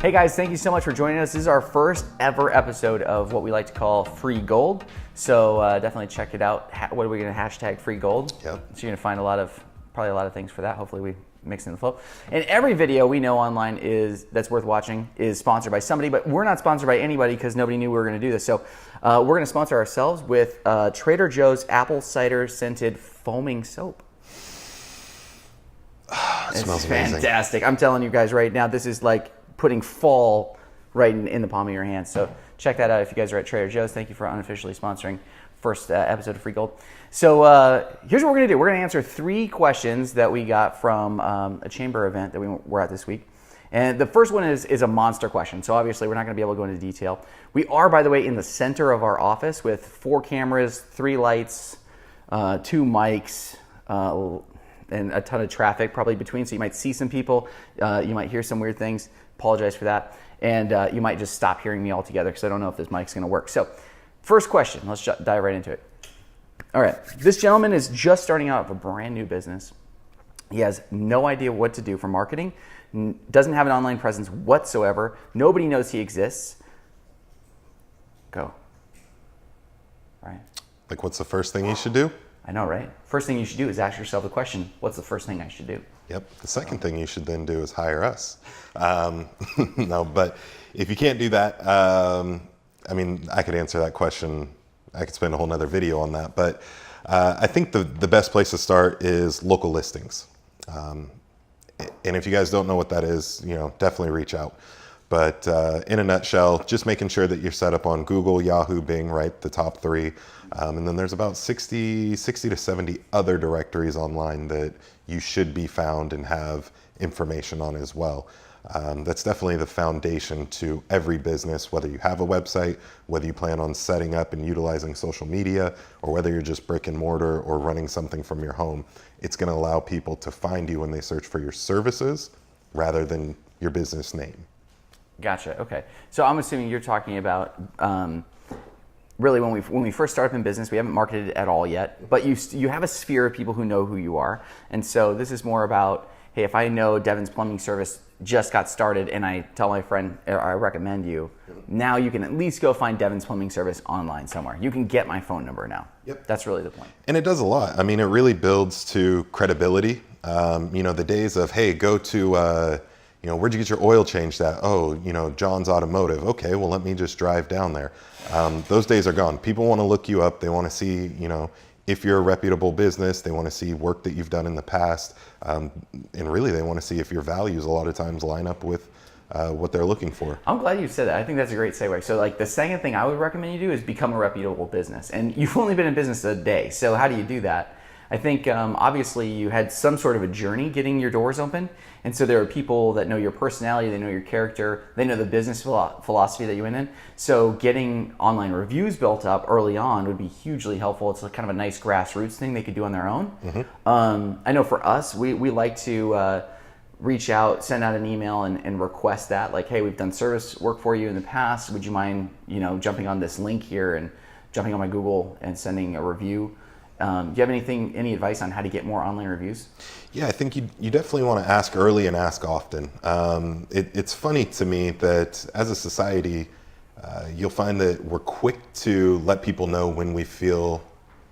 Hey guys, thank you so much for joining us. This is our first ever episode of what we like to call Free Gold. So definitely check it out. What are we going to hashtag Free Gold? Yep. So you're going to find probably a lot of things for that. Hopefully we mix in the flow. And every video we know online that's worth watching is sponsored by somebody, but we're not sponsored by anybody because nobody knew we were going to do this. So we're going to sponsor ourselves with Trader Joe's apple cider scented foaming soap. It smells amazing. Fantastic. I'm telling you guys right now, this is like putting fall right in the palm of your hand. So check that out if you guys are at Trader Joe's. Thank you for unofficially sponsoring first episode of Free Gold. So here's what we're going to do. We're going to answer 3 questions that we got from a chamber event that we were at this week. And the first one is a monster question. So obviously we're not going to be able to go into detail. We are, by the way, in the center of our office with 4 cameras, 3 lights, 2 mics, and a ton of traffic probably between. So you might see some people. You might hear some weird things. Apologize for that. And you might just stop hearing me altogether because I don't know if this mic's going to work. So first question, let's dive right into it. All right, this gentleman is just starting out with a brand new business. He has no idea what to do for marketing, doesn't have an online presence whatsoever. Nobody knows he exists. Go. All right. Like, what's the first thing you should do? I know, right? First thing you should do is ask yourself the question, what's the first thing I should do? Yep. The second thing you should then do is hire us. No, but if you can't do that, I mean, I could answer that question. I could spend a whole nother video on that. But I think the best place to start is local listings. And if you guys don't know what that is, definitely reach out. But in a nutshell, just making sure that you're set up on Google, Yahoo, Bing, right? The top 3. And then there's about 60 to 70 other directories online that you should be found and have information on as well. That's definitely the foundation to every business, whether you have a website, whether you plan on setting up and utilizing social media, or whether you're just brick and mortar or running something from your home. It's going to allow people to find you when they search for your services rather than your business name. Gotcha. Okay. So I'm assuming you're talking about really when we first start up in business, we haven't marketed it at all yet, but you have a sphere of people who know who you are. And so this is more about, hey, if I know Devin's Plumbing Service just got started and I tell my friend, or I recommend you, now you can at least go find Devin's Plumbing Service online somewhere. You can get my phone number now. Yep. That's really the point. And it does a lot. I mean, it really builds to credibility. The days of, hey, go to, where'd you get your oil changed at? Oh, John's Automotive. Okay, well, let me just drive down there. Those days are gone. People want to look you up. They want to see, if you're a reputable business. They want to see work that you've done in the past. And really, they want to see if your values a lot of times line up with what they're looking for. I'm glad you said that. I think that's a great segue. So like the second thing I would recommend you do is become a reputable business. And you've only been in business a day. So how do you do that? I think obviously you had some sort of a journey getting your doors open. And so there are people that know your personality, they know your character, they know the business philosophy that you went in. So getting online reviews built up early on would be hugely helpful. It's kind of a nice grassroots thing they could do on their own. Mm-hmm. I know for us, we like to reach out, send out an email and request that. Like, hey, we've done service work for you in the past. Would you mind, jumping on this link here and jumping on my Google and sending a review? Do you have any advice on how to get more online reviews? Yeah, I think you definitely want to ask early and ask often. It's funny to me that as a society, you'll find that we're quick to let people know when we feel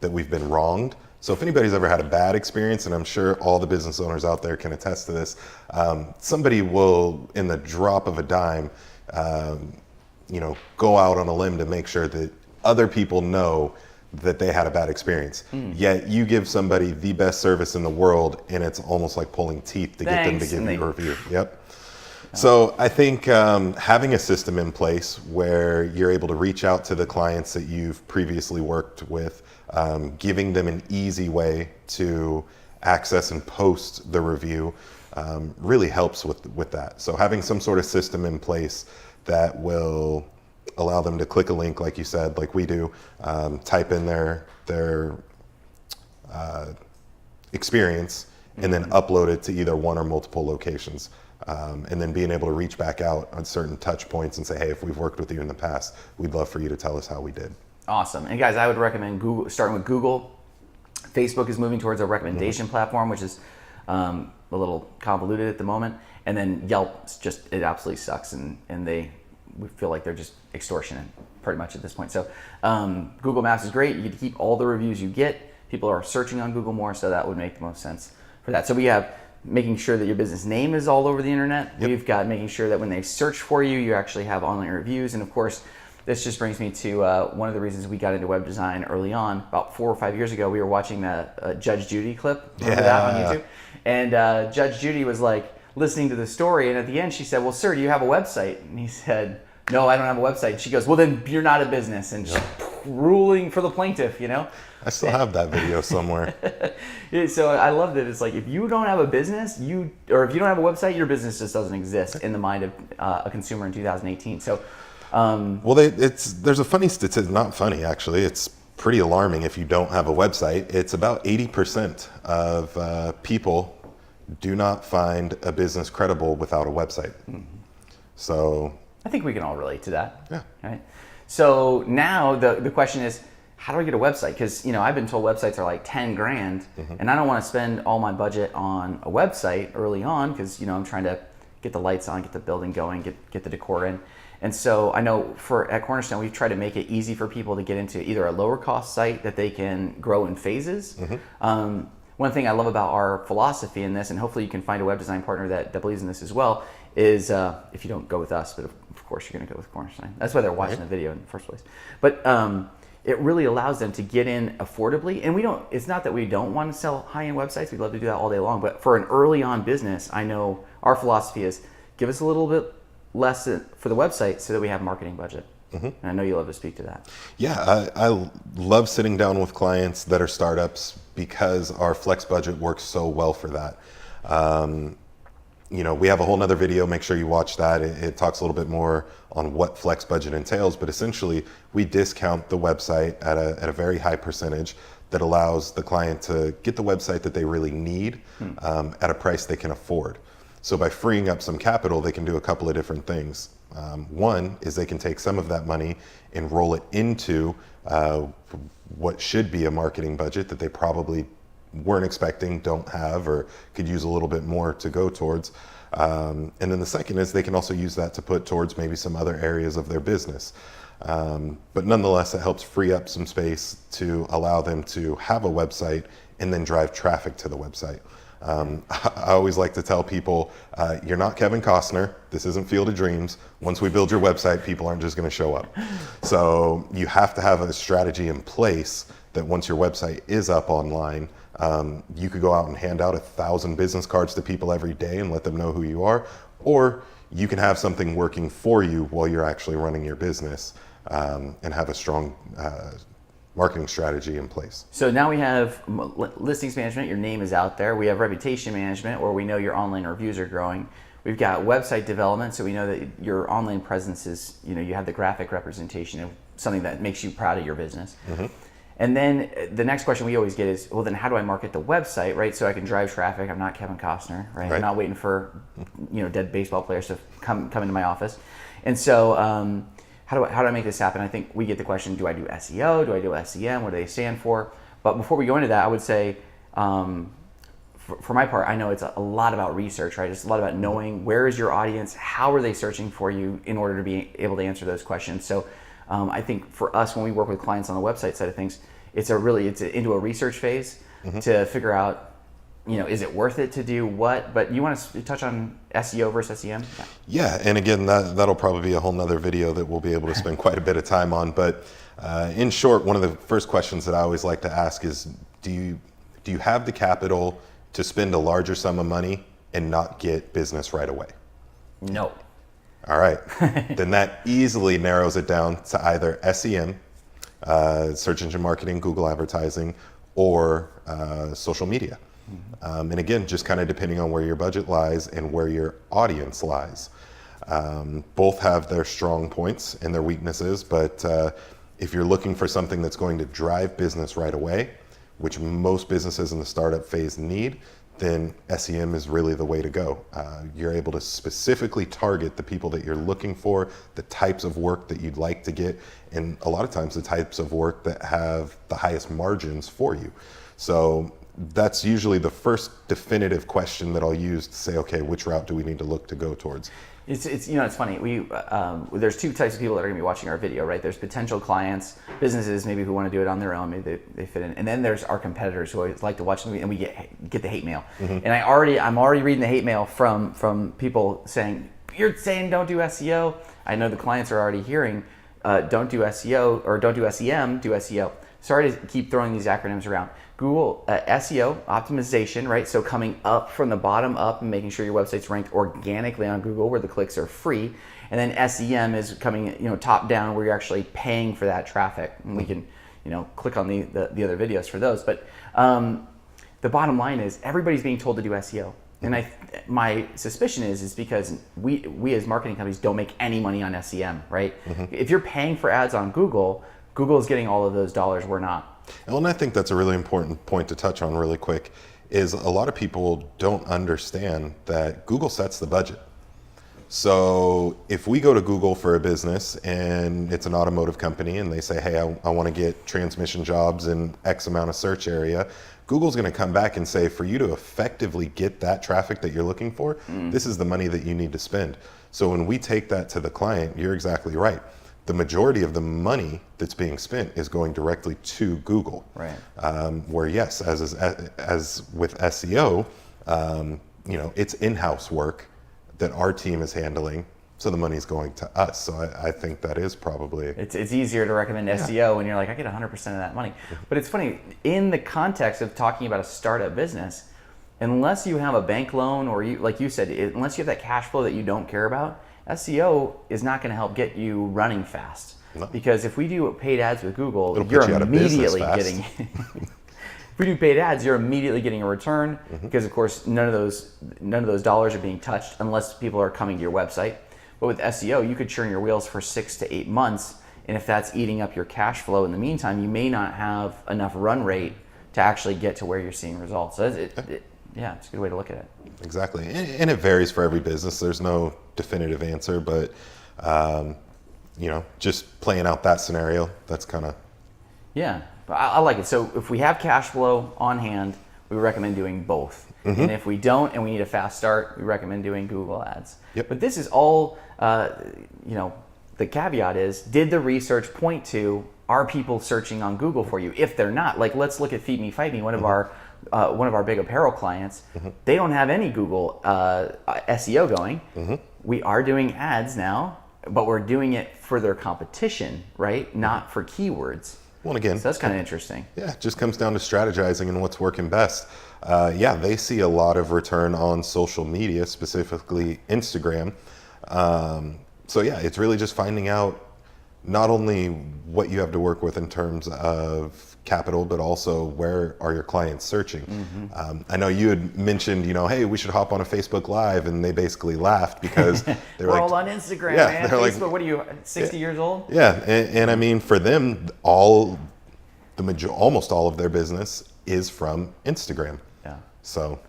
that we've been wronged. So if anybody's ever had a bad experience, and I'm sure all the business owners out there can attest to this, somebody will, in the drop of a dime, go out on a limb to make sure that other people know that they had a bad experience. Yet you give somebody the best service in the world, and it's almost like pulling teeth to get them to give you a review. Yep. So I think having a system in place where you're able to reach out to the clients that you've previously worked with, giving them an easy way to access and post the review really helps with that. So having some sort of system in place that will allow them to click a link, like you said, like we do, type in their experience, and then upload it to either one or multiple locations. And then being able to reach back out on certain touch points and say, hey, if we've worked with you in the past, we'd love for you to tell us how we did. Awesome. And guys, I would recommend starting with Google. Facebook is moving towards a recommendation platform, which is a little convoluted at the moment. And then Yelp, it absolutely sucks, and we feel like they're just extortionate pretty much at this point. So Google Maps is great. You get to keep all the reviews you get. People are searching on Google more, so that would make the most sense for that. So we have making sure that your business name is all over the internet. Yep. We've got making sure that when they search for you, you actually have online reviews. And of course, this just brings me to one of the reasons we got into web design early on. About 4 or 5 years ago, we were watching the Judge Judy clip. Remember that on YouTube? And Judge Judy was like listening to the story, and at the end she said, well, sir, do you have a website? And he said, no, I don't have a website. And she goes, well, then you're not a business. And she's ruling for the plaintiff, I still have that video somewhere. So I love that. It's like, if you don't have a business, if you don't have a website, your business just doesn't exist in the mind of a consumer in 2018. So, well, there's a funny statistic, not funny actually, it's pretty alarming if you don't have a website. It's about 80% of people do not find a business credible without a website. Mm-hmm. So I think we can all relate to that. Yeah. Right. So now the question is, how do I get a website? Because I've been told websites are like 10 grand, mm-hmm. and I don't want to spend all my budget on a website early on because I'm trying to get the lights on, get the building going, get the decor in. And so I know at Cornerstone, we've tried to make it easy for people to get into either a lower cost site that they can grow in phases. Mm-hmm. One thing I love about our philosophy in this, and hopefully you can find a web design partner that believes in this as well, is if you don't go with us, but of course you're going to go with Cornerstone. That's why they're watching the video in the first place. But it really allows them to get in affordably. And it's not that we don't want to sell high-end websites. We'd love to do that all day long. But for an early on business, I know our philosophy is give us a little bit less for the website so that we have marketing budget. Mm-hmm. And I know you love to speak to that. Yeah, I love sitting down with clients that are startups because our flex budget works so well for that. We have a whole nother video, make sure you watch that. It talks a little bit more on what flex budget entails, but essentially we discount the website at a very high percentage that allows the client to get the website that they really need at a price they can afford. So by freeing up some capital, they can do a couple of different things. One is they can take some of that money and roll it into what should be a marketing budget that they probably weren't expecting, don't have, or could use a little bit more to go towards. And then the second is they can also use that to put towards maybe some other areas of their business. But nonetheless, it helps free up some space to allow them to have a website and then drive traffic to the website. I always like to tell people, you're not Kevin Costner. This isn't Field of Dreams. Once we build your website, people aren't just going to show up. So you have to have a strategy in place that once your website is up online, you could go out and hand out 1,000 business cards to people every day and let them know who you are, or you can have something working for you while you're actually running your business and have a strong marketing strategy in place. So now we have listings management, your name is out there. We have reputation management, where we know your online reviews are growing. We've got website development, so we know that your online presence is, you have the graphic representation of something that makes you proud of your business. Mm-hmm. And then the next question we always get is, well, then how do I market the website, right? So I can drive traffic. I'm not Kevin Costner, right? I'm not waiting for, dead baseball players to come into my office. And so how do I make this happen? I think we get the question, do I do SEO? Do I do SEM? What do they stand for? But before we go into that, I would say, for my part, I know it's a lot about research, right? It's a lot about knowing where is your audience, how are they searching for you in order to be able to answer those questions. So I think for us, when we work with clients on the website side of things, it's into a research phase mm-hmm. to figure out, is it worth it to do what? But you want to touch on SEO versus SEM? Yeah, and again, that'll probably be a whole nother video that we'll be able to spend quite a bit of time on. But in short, one of the first questions that I always like to ask is, do you have the capital to spend a larger sum of money and not get business right away? No. All right, then that easily narrows it down to either SEM, search engine marketing, Google advertising, or social media. Mm-hmm. And again, just kind of depending on where your budget lies and where your audience lies. Both have their strong points and their weaknesses, but if you're looking for something that's going to drive business right away, which most businesses in the startup phase need, then SEM is really the way to go. You're able to specifically target the people that you're looking for, the types of work that you'd like to get, and a lot of times the types of work that have the highest margins for you. So that's usually the first definitive question that I'll use to say, okay, which route do we need to look to go towards? It's it's funny. There's two types of people that are going to be watching our video, right? There's potential clients, businesses maybe who want to do it on their own, maybe they fit in, and then there's our competitors who always like to watch them, and we get the hate mail. And I'm already reading the hate mail from people saying, you're saying don't do SEO. I know the clients are already hearing don't do SEO or don't do SEM, do SEO. Sorry to keep throwing these acronyms around. Google SEO optimization, right? So coming up from the bottom up and making sure your website's ranked organically on Google where the clicks are free. And then SEM is coming, top down where you're actually paying for that traffic. And we can, click on the other videos for those. But the bottom line is everybody's being told to do SEO. And my suspicion is because we as marketing companies don't make any money on SEM, right? If you're paying for ads on Google is getting all of those dollars, we're not. And I think that's a really important point to touch on really quick, is a lot of people don't understand that Google sets the budget. So if we go to Google for a business and it's an automotive company and they say, hey, I want to get transmission jobs in X amount of search area, Google's going to come back and say, for you to effectively get that traffic that you're looking for, this is the money that you need to spend. So when we take that to the client, you're exactly right. The majority of the money that's being spent is going directly to Google. Right. Where yes, as with SEO, it's in-house work that our team is handling, so the money's going to us. So I think that is probably... It's easier to recommend SEO when you're like, I get 100% of that money. But it's funny, in the context of talking about a startup business, unless you have a bank loan or like you said, unless you have that cash flow that you don't care about, SEO is not going to help get you running fast. No. Because if we do paid ads with Google, you're immediately getting... If we do paid ads, you're immediately getting a return because, of course, none of those dollars are being touched unless people are coming to your website. But with SEO, you could churn your wheels for 6 to 8 months, and if that's eating up your cash flow in the meantime, you may not have enough run rate to actually get to where you're seeing results. So it's a good way to look at it. Exactly, and it varies for every business. There's no definitive answer, but just playing out that scenario, that's kind of... Yeah, I like it. So if we have cash flow on hand, we recommend doing both. And if we don't and we need a fast start, we recommend doing Google ads. Yep. But this is all, the caveat is, did the research point to, are people searching on Google for you? If they're not, like let's look at Feed Me, Fight Me, one of our big apparel clients. They don't have any Google SEO going. We are doing ads now, but we're doing it for their competition, right? Not for keywords. Well, again, so that's kind of interesting. Yeah, it just comes down to strategizing and what's working best. They see a lot of return on social media, specifically Instagram. It's really just finding out not only what you have to work with in terms of capital, but also where are your clients searching. I know you had mentioned, hey, we should hop on a Facebook Live, and they basically laughed because they were we're all on Instagram, man. Facebook, what are you, 60 years old? Yeah, and I mean, for them, almost all of their business is from Instagram. Yeah. So,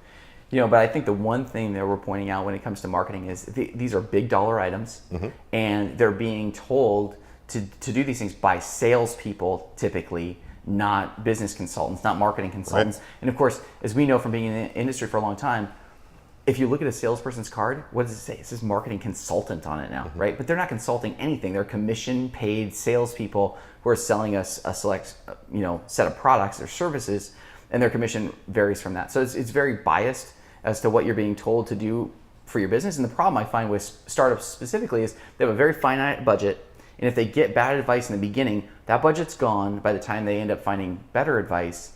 but I think the one thing that we're pointing out when it comes to marketing is these are big dollar items, and they're being told to do these things by salespeople typically, not business consultants, not marketing consultants. Right. And of course, as we know from being in the industry for a long time, if you look at a salesperson's card, what does it say? It says marketing consultant on it now, right? But they're not consulting anything. They're commission-paid salespeople who are selling us a select, set of products or services, and their commission varies from that. So it's very biased as to what you're being told to do for your business. And the problem I find with startups specifically is they have a very finite budget, and if they get bad advice in the beginning, that budget's gone by the time they end up finding better advice,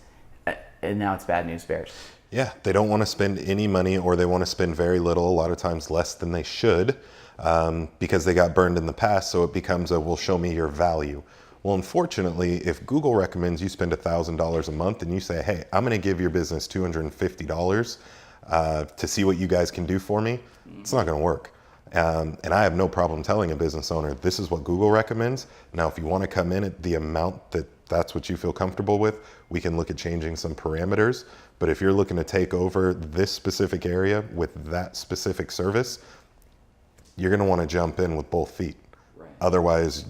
and now it's bad news bears. Yeah, they don't want to spend any money, or they want to spend very little, a lot of times less than they should, because they got burned in the past, so it becomes well, show me your value. Well, unfortunately, if Google recommends you spend $1,000 a month and you say, hey, I'm going to give your business $250 to see what you guys can do for me, it's not going to work. And I have no problem telling a business owner, this is what Google recommends. Now, if you want to come in at the amount that's what you feel comfortable with, we can look at changing some parameters. But if you're looking to take over this specific area with that specific service, you're going to want to jump in with both feet. Right. Otherwise,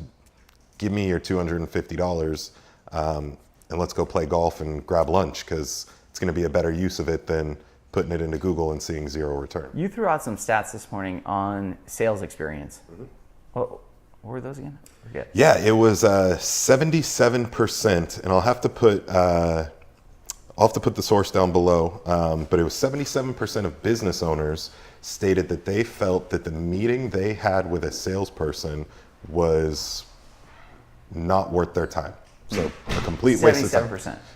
give me your $250 and let's go play golf and grab lunch, because it's it's going to be a better use of it than putting it into Google and seeing zero return. You threw out some stats this morning on sales experience. What were those again? I forget. Yeah, it was 77%, and I'll have to put the source down below. But it was 77% of business owners stated that they felt that the meeting they had with a salesperson was not worth their time. So a complete waste of time.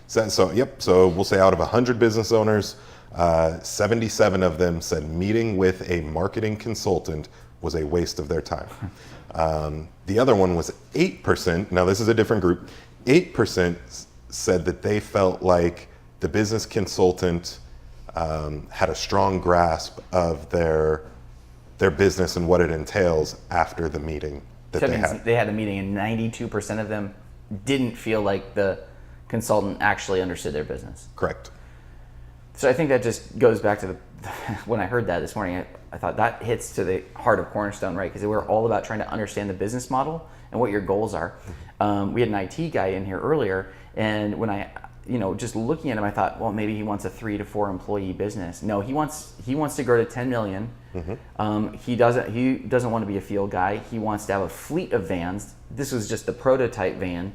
77%. So we'll say out of 100 business owners, 77 of them said meeting with a marketing consultant was a waste of their time. The other one was 8%. Now this is a different group. 8% said that they felt like the business consultant had a strong grasp of their business and what it entails after the meeting that they had. They had a meeting and 92% of them didn't feel like the consultant actually understood their business. Correct. So I think that just goes back to when I heard that this morning, I thought that hits to the heart of Cornerstone, right? Because we're all about trying to understand the business model and what your goals are. We had an IT guy in here earlier, and when I, just looking at him, I thought, well, maybe he wants a 3 to 4 employee business. No, he wants to grow to 10 million. He doesn't want to be a field guy. He wants to have a fleet of vans. This was just the prototype van.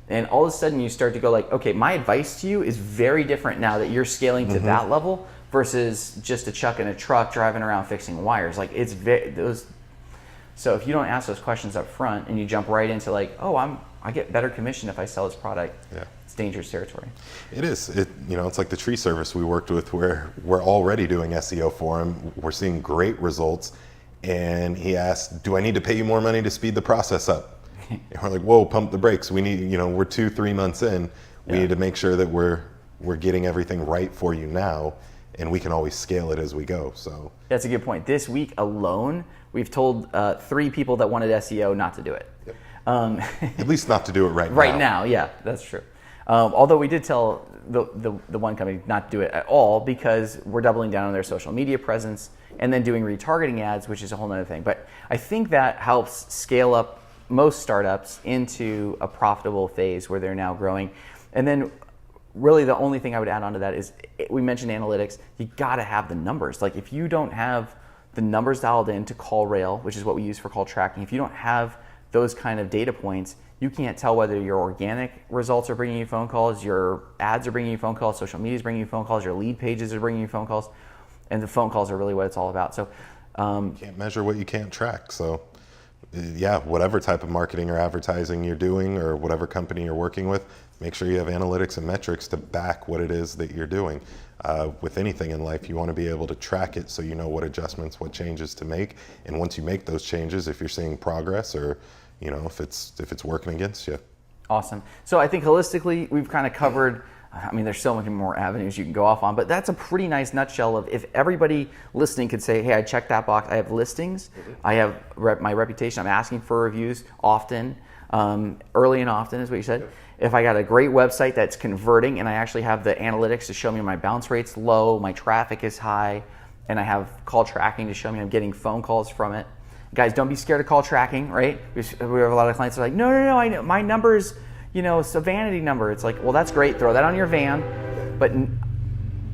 And all of a sudden you start to go like, okay, my advice to you is very different now that you're scaling to that level versus just a chuck in a truck driving around fixing wires. Like it's so if you don't ask those questions up front and you jump right into like, oh, I get better commission if I sell this product. Yeah. It's dangerous territory. It is. It's like the tree service we worked with where we're already doing SEO for him. We're seeing great results. And he asked, do I need to pay you more money to speed the process up? And we're like, whoa, pump the brakes. We need, we're 2-3 months in. We need to make sure that we're getting everything right for you now, and we can always scale it as we go. So that's a good point. This week alone, we've told 3 people that wanted SEO not to do it. Yep. At least not to do it right now. Right now, yeah, that's true. Although we did tell the one company not to do it at all because we're doubling down on their social media presence and then doing retargeting ads, which is a whole other thing. But I think that helps scale up most startups into a profitable phase where they're now growing. And then really the only thing I would add on to that is we mentioned analytics. You got to have the numbers. Like if you don't have the numbers dialed in to call rail, which is what we use for call tracking, if you don't have those kind of data points, you can't tell whether your organic results are bringing you phone calls, your ads are bringing you phone calls, social media is bringing you phone calls, your lead pages are bringing you phone calls, and the phone calls are really what it's all about. So you can't measure what you can't track. So yeah, whatever type of marketing or advertising you're doing or whatever company you're working with, make sure you have analytics and metrics to back what it is that you're doing. With anything in life, you want to be able to track it so you know what adjustments, what changes to make. And once you make those changes, if you're seeing progress or if it's working against you. Awesome. So I think holistically, we've kind of covered, there's so many more avenues you can go off on, but that's a pretty nice nutshell of if everybody listening could say, hey, I checked that box. I have listings. I have my reputation. I'm asking for reviews often, early and often is what you said. Yep. If I got a great website that's converting and I actually have the analytics to show me my bounce rate's low, my traffic is high, and I have call tracking to show me I'm getting phone calls from it. Guys, don't be scared of call tracking, right? We have a lot of clients that are like, no, I know my number's, it's a vanity number. It's like, well, that's great. Throw that on your van. But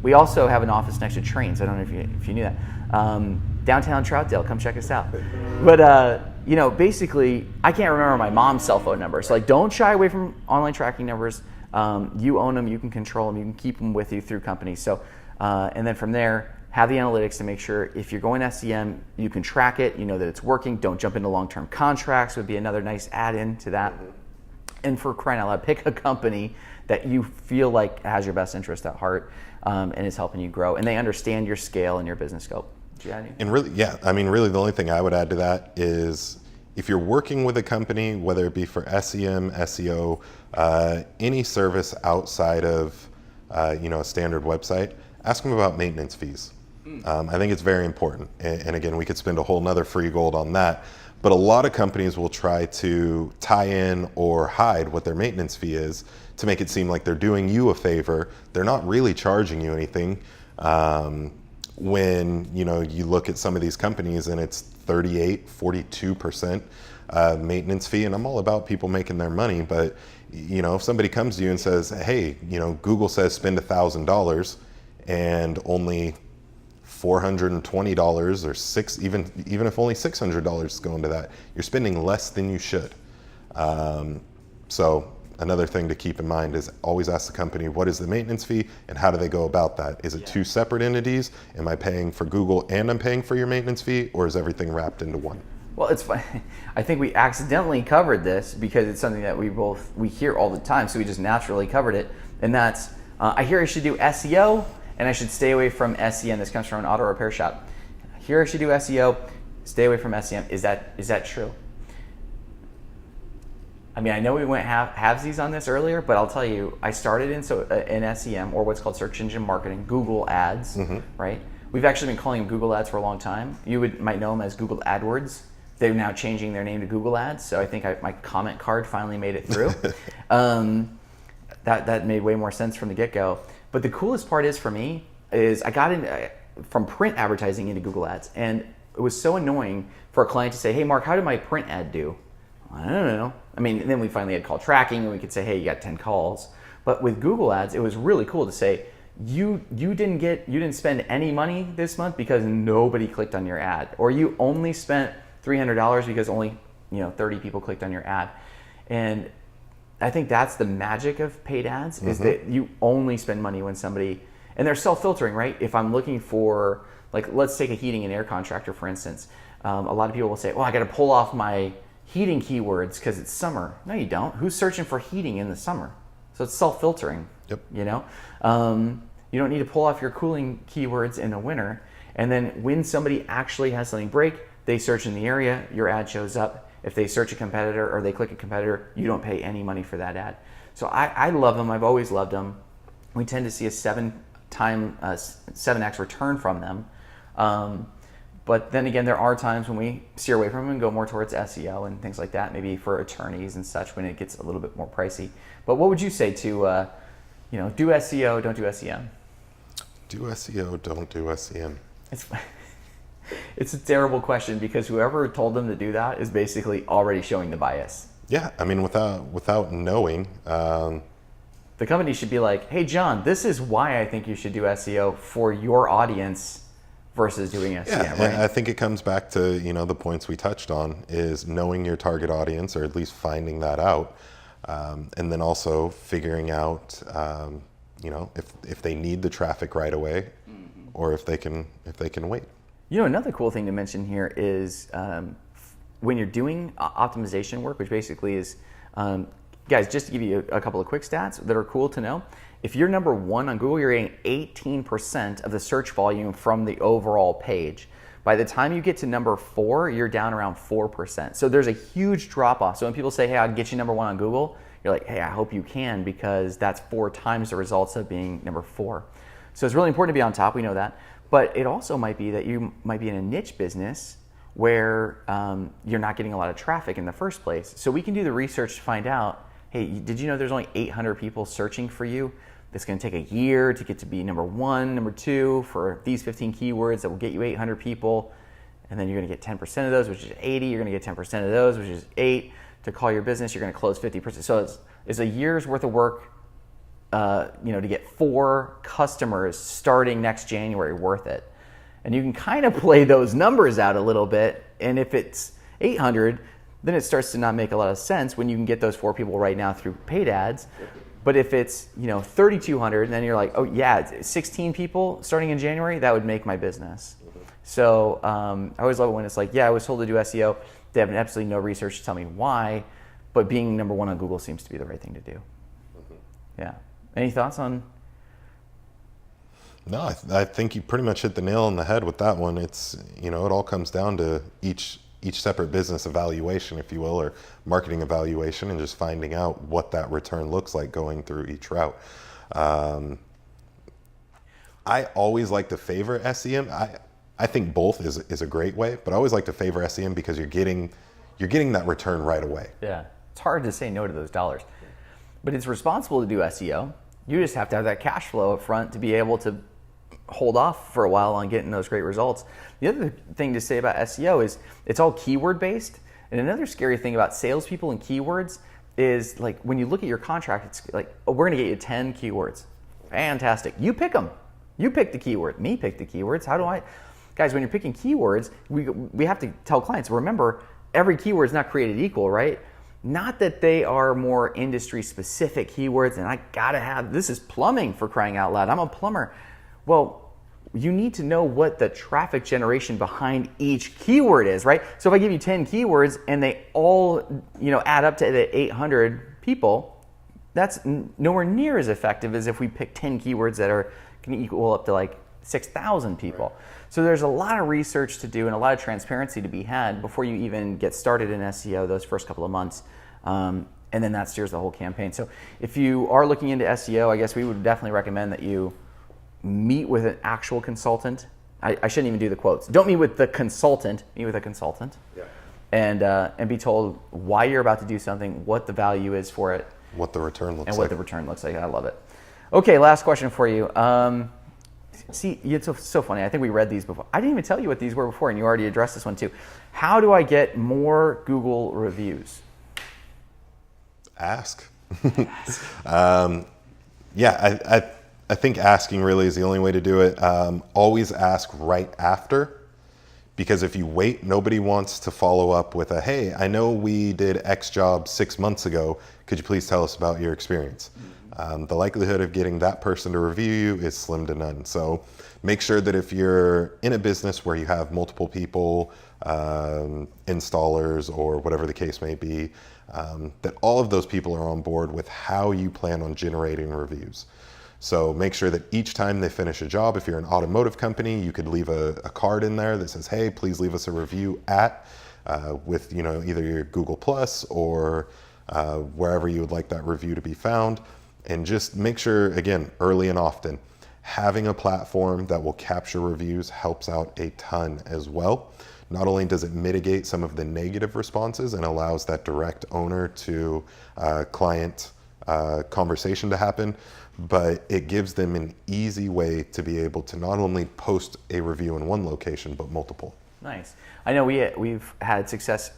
we also have an office next to trains. I don't know if you knew that. Downtown Troutdale, come check us out. But, basically, I can't remember my mom's cell phone number. So, don't shy away from online tracking numbers. You own them. You can control them. You can keep them with you through companies. So, and then from there, have the analytics to make sure if you're going SEM, you can track it. You know that it's working. Don't jump into long-term contracts would be another nice add-in to that. And for crying out loud, pick a company that you feel like has your best interest at heart and is helping you grow. And they understand your scale and your business scope. Do you have anything? And really, really the only thing I would add to that is if you're working with a company, whether it be for SEM, SEO, any service outside of a standard website, ask them about maintenance fees. I think it's very important. And again, we could spend a whole nother free gold on that. But a lot of companies will try to tie in or hide what their maintenance fee is to make it seem like they're doing you a favor. They're not really charging you anything. when, you know, you look at some of these companies and it's 38, 42% maintenance fee. And I'm all about people making their money, but you know, if somebody comes to you and says, hey, you know, Google says spend $1,000 and only $420 or even if only $600 is going to that, you're spending less than you should. So another thing to keep in mind is always ask the company, what is the maintenance fee and how do they go about that? Is it two separate entities? Am I paying for Google and I'm paying for your maintenance fee, or is everything wrapped into one? Well, it's funny. I think we accidentally covered this because it's something that we hear all the time, so we just naturally covered it. And that's, I hear I should do SEO and I should stay away from SEM. This comes from an auto repair shop. Here I should do SEO, stay away from SEM. Is that true? I mean, I know we went halvesies on this earlier, but I'll tell you, I started in SEM, or what's called search engine marketing, Google Ads, right? We've actually been calling them Google Ads for a long time. You might know them as Google AdWords. They're now changing their name to Google Ads, so I think my comment card finally made it through. That made way more sense from the get-go. But the coolest part is for me is I got in from print advertising into Google Ads, and it was so annoying for a client to say, "Hey, Mark, how did my print ad do?" I don't know. I mean, and then we finally had call tracking, and we could say, "Hey, you got 10 calls." But with Google Ads, it was really cool to say, you didn't spend any money this month because nobody clicked on your ad, or you only spent $300 because only 30 people clicked on your ad. And I think that's the magic of paid ads, is that you only spend money when somebody, and they're self-filtering, right? If I'm looking for, like, let's take a heating and air contractor, for instance. A lot of people will say, well, I got to pull off my heating keywords because it's summer. No, you don't. Who's searching for heating in the summer? So it's self-filtering. Yep. You don't need to pull off your cooling keywords in the winter. And then when somebody actually has something break, they search in the area, your ad shows up. If they search a competitor or they click a competitor, you don't pay any money for that ad. So I love them. I've always loved them. We tend to see a 7x return from them. But then again, there are times when we steer away from them and go more towards SEO and things like that, maybe for attorneys and such when it gets a little bit more pricey. But what would you say to, do SEO, don't do SEM? Do SEO, don't do SEM. It's a terrible question because whoever told them to do that is basically already showing the bias. Yeah, I mean, without knowing. The company should be like, hey, John, this is why I think you should do SEO for your audience versus doing SEM. Yeah, right? I think it comes back to, the points we touched on, is knowing your target audience, or at least finding that out. And then also figuring out, if they need the traffic right away, or if they can wait. Another cool thing to mention here is when you're doing optimization work, which basically is, guys, just to give you a couple of quick stats that are cool to know. If you're number 1 on Google, you're getting 18% of the search volume from the overall page. By the time you get to number 4, you're down around 4%. So there's a huge drop off. So when people say, hey, I'll get you number 1 on Google, you're like, hey, I hope you can, because that's 4 times the results of being number 4. So it's really important to be on top. We know that. But it also might be that you might be in a niche business where you're not getting a lot of traffic in the first place. So we can do the research to find out, hey, did you know there's only 800 people searching for you? It's going to take a year to get to be number 1, number 2 for these 15 keywords that will get you 800 people. And then you're going to get 10% of those, which is 80. You're going to get 10% of those, which is 8. To call your business, you're going to close 50%. So it's a year's worth of work, to get 4 customers starting next January worth it. And you can kind of play those numbers out a little bit. And if it's 800, then it starts to not make a lot of sense when you can get those 4 people right now through paid ads. But if it's 3,200, then you're like, oh yeah, 16 people starting in January, that would make my business. So I always love it when it's like, yeah, I was told to do SEO. They have absolutely no research to tell me why, but being number 1 on Google seems to be the right thing to do. Yeah. Any thoughts on? No, I think you pretty much hit the nail on the head with that one. It's, it all comes down to each separate business evaluation, if you will, or marketing evaluation, and just finding out what that return looks like going through each route. I always like to favor SEM. I think both is a great way, but I always like to favor SEM because you're getting that return right away. Yeah, it's hard to say no to those dollars, but it's responsible to do SEO. You just have to have that cash flow up front to be able to hold off for a while on getting those great results. The other thing to say about SEO is it's all keyword based. And another scary thing about salespeople and keywords is like when you look at your contract, it's like, oh, we're going to get you 10 keywords. Fantastic. You pick them. You pick the keyword. Me pick the keywords. How do I? Guys, when you're picking keywords, we have to tell clients, remember, every keyword is not created equal, right? Not that they are more industry specific keywords and I gotta have, this is plumbing for crying out loud. I'm a plumber. Well, you need to know what the traffic generation behind each keyword is, right? So if I give you 10 keywords and they all, add up to the 800 people, that's nowhere near as effective as if we pick 10 keywords that are going to equal up to like 6,000 people. Right. So there's a lot of research to do and a lot of transparency to be had before you even get started in SEO those first couple of months. And then that steers the whole campaign. So if you are looking into SEO, I guess we would definitely recommend that you meet with an actual consultant. I shouldn't even do the quotes. Don't meet with the consultant, meet with a consultant. Yeah. And be told why you're about to do something, what the value is for it. What the return looks like. And what the return looks like. I love it. Okay, last question for you. See, it's so funny. I think we read these before. I didn't even tell you what these were before, and you already addressed this one too. How do I get more Google reviews? Ask. I think asking really is the only way to do it. Always ask right after, because if you wait, nobody wants to follow up with a, hey, I know we did X job 6 months ago. Could you please tell us about your experience? The likelihood of getting that person to review you is slim to none. So make sure that if you're in a business where you have multiple people, installers, or whatever the case may be, that all of those people are on board with how you plan on generating reviews. So make sure that each time they finish a job, if you're an automotive company, you could leave a card in there that says, hey, please leave us a review with either your Google Plus or wherever you would like that review to be found. And just make sure, again, early and often, having a platform that will capture reviews helps out a ton as well. Not only does it mitigate some of the negative responses and allows that direct owner to client conversation to happen, but it gives them an easy way to be able to not only post a review in one location, but multiple. Nice. I know we've had success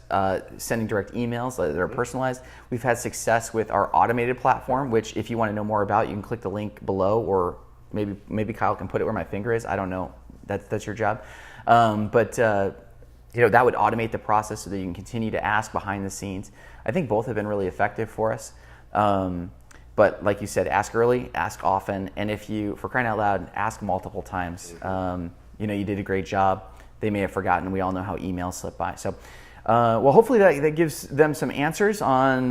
sending direct emails that are personalized. We've had success with our automated platform, which if you want to know more about, you can click the link below, or maybe Kyle can put it where my finger is. I don't know. That's your job. But that would automate the process so that you can continue to ask behind the scenes. I think both have been really effective for us. But like you said, ask early, ask often, and if you, for crying out loud, ask multiple times. You did a great job. They may have forgotten. We all know how emails slip by. So, hopefully that gives them some answers on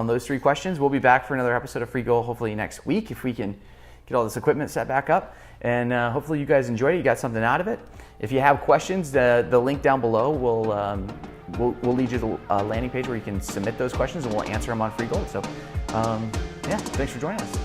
those three questions. We'll be back for another episode of Free Goal hopefully next week if we can get all this equipment set back up. And hopefully you guys enjoyed it. You got something out of it. If you have questions, the link down below will lead you to a landing page where you can submit those questions and we'll answer them on Free Goal. So, thanks for joining us.